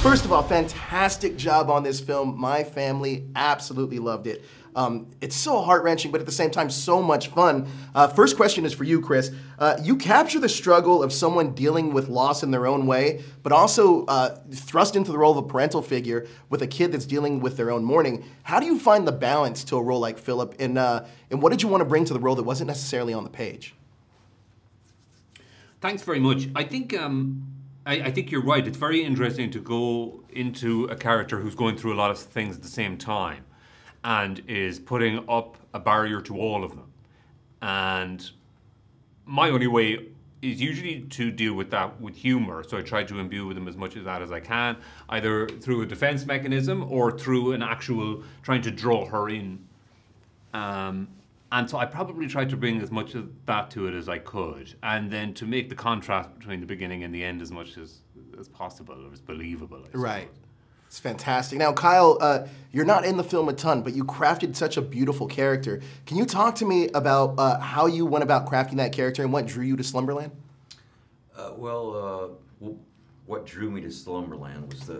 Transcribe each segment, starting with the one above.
First of all, fantastic job on this film. My family absolutely loved it. It's so heart-wrenching, but at the same time, so much fun. First question is for you, Chris. You capture the struggle of someone dealing with loss in their own way, but also thrust into the role of a parental figure with a kid that's dealing with their own mourning. How do you find the balance to a role like Philip, and what did you want to bring to the role that wasn't necessarily on the page? Thanks very much. I think I think you're right. It's very interesting to go into a character who's going through a lot of things at the same time and is putting up a barrier to all of them. And my only way is usually to deal with that with humor. So I try to imbue with them as much of that as I can, either through a defense mechanism or through an actual trying to draw her in. And so I probably tried to bring as much of that to it as I could, and then to make the contrast between the beginning and the end as much as possible, or as believable, I suppose. Right. It's fantastic. Now, Kyle, you're not in the film a ton, but you crafted such a beautiful character. Can you talk to me about how you went about crafting that character and what drew you to Slumberland? What drew me to Slumberland was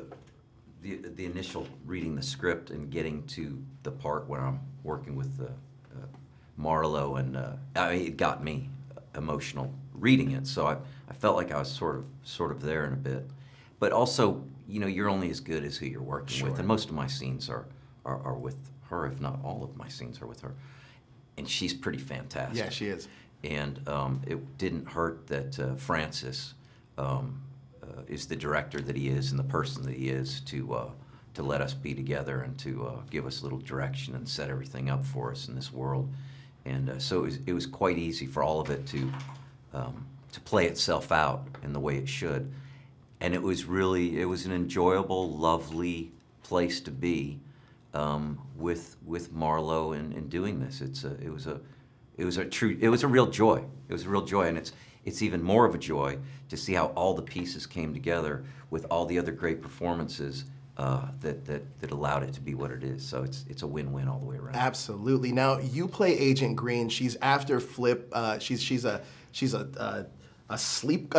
the initial reading the script and getting to the part where I'm working with Marlowe, and it got me emotional reading it. So I felt like I was sort of there in a bit, but also, you know, you're only as good as who you're working with, and most of my scenes are with her, if not all of my scenes are with her, and she's pretty fantastic. Yeah, she is. And it didn't hurt that Francis is the director that he is and the person that he is to let us be together and to give us a little direction and set everything up for us in this world. And so it was quite easy for all of it to play itself out in the way it should. And it was an enjoyable, lovely place to be with Marlowe in doing this. It was a real joy. It was a real joy, and it's even more of a joy to see how all the pieces came together with all the other great performances that allowed it to be what it is. So it's a win-win all the way around. Absolutely. Now, you play Agent Green. She's after Flip. She's a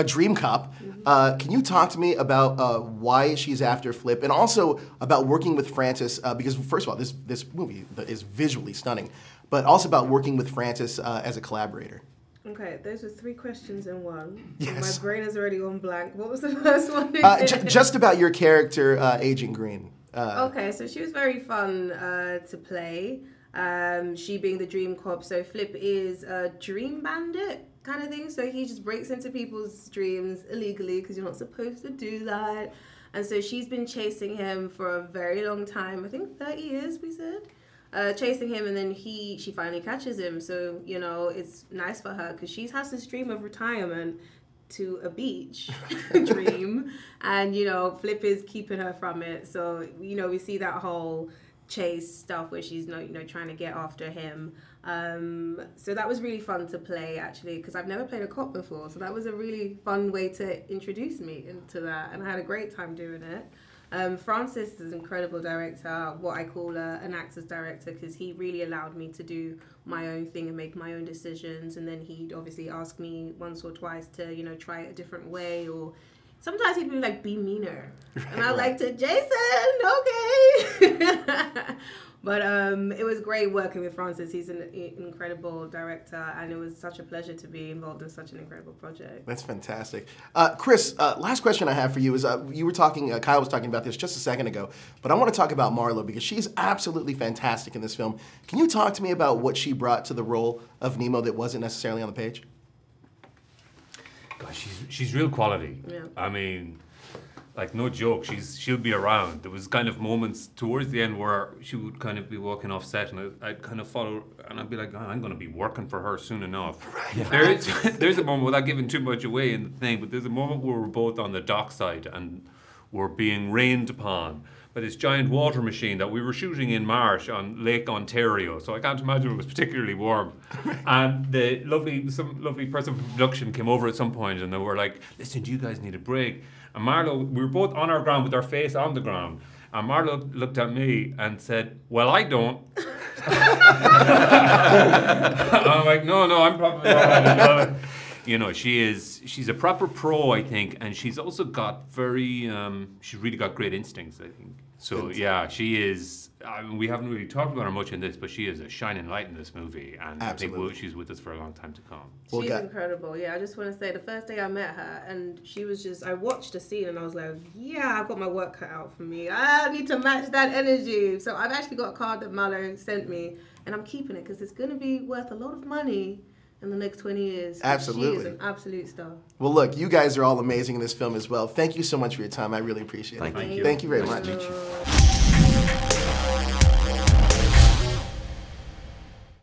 dream cop. Can you talk to me about why she's after Flip, and also about working with Francis? Because first of all, this movie is visually stunning, but also about working with Francis as a collaborator. Okay, those were 3 questions in one. Yes. My brain is already gone blank. What was the first one? Just about your character, Agent Green. Okay, so she was very fun to play. She being the dream cop, so Flip is a dream bandit kind of thing. So he just breaks into people's dreams illegally because you're not supposed to do that. And so she's been chasing him for a very long time. I think 30 years, we said. Chasing him, and then she finally catches him. So, you know, it's nice for her because she has this dream of retirement to a beach dream, and, you know, Flip is keeping her from it. So, you know, we see that whole chase stuff where she's, you know, trying to get after him. So that was really fun to play, actually, because I've never played a cop before. So that was a really fun way to introduce me into that, and I had a great time doing it. Francis is an incredible director, what I call an actor's director, because he really allowed me to do my own thing and make my own decisions. And then he'd obviously ask me once or twice to, you know, try it a different way, or sometimes he'd be like, be meaner. And I'd like to, Jason, okay. But it was great working with Francis. He's an incredible director, and it was such a pleasure to be involved in such an incredible project. That's fantastic. Chris, last question I have for you is, you were talking, Kyle was talking about this just a second ago, but I want to talk about Marlowe because she's absolutely fantastic in this film. Can you talk to me about what she brought to the role of Nemo that wasn't necessarily on the page? Gosh, she's real quality. Yeah. I mean, like, no joke, she'll be around. There was kind of moments towards the end where she would kind of be walking off set, and I'd kind of follow, and I'd be like, oh, I'm going to be working for her soon enough. Right. There's a moment, without giving too much away in the thing, but there's a moment where we're both on the dockside and we're being rained upon by this giant water machine that we were shooting in Marsh on Lake Ontario, so I can't imagine it was particularly warm. And some lovely person from production came over at some point, and they were like, listen, do you guys need a break? And Marlowe, we were both on our ground with our face on the ground, and Marlowe looked at me and said, well, I don't. I'm like, no, I'm probably all right. you know, she's a proper pro, I think, and she's also got she's really got great instincts, I think. So yeah, she is. I mean, we haven't really talked about her much in this, but she is a shining light in this movie, and Absolutely. I think she's with us for a long time to come. She's incredible. Yeah, I just want to say the first day I met her, and she was just. I watched the scene, and I was like, yeah, I've got my work cut out for me. I need to match that energy. So I've actually got a card that Malo sent me, and I'm keeping it because it's going to be worth a lot of money in the next 20 years. Absolutely. She is an absolute star. Well, look, you guys are all amazing in this film as well. Thank you so much for your time. I really appreciate it. Thank you. Thank you very Nice much. to meet you.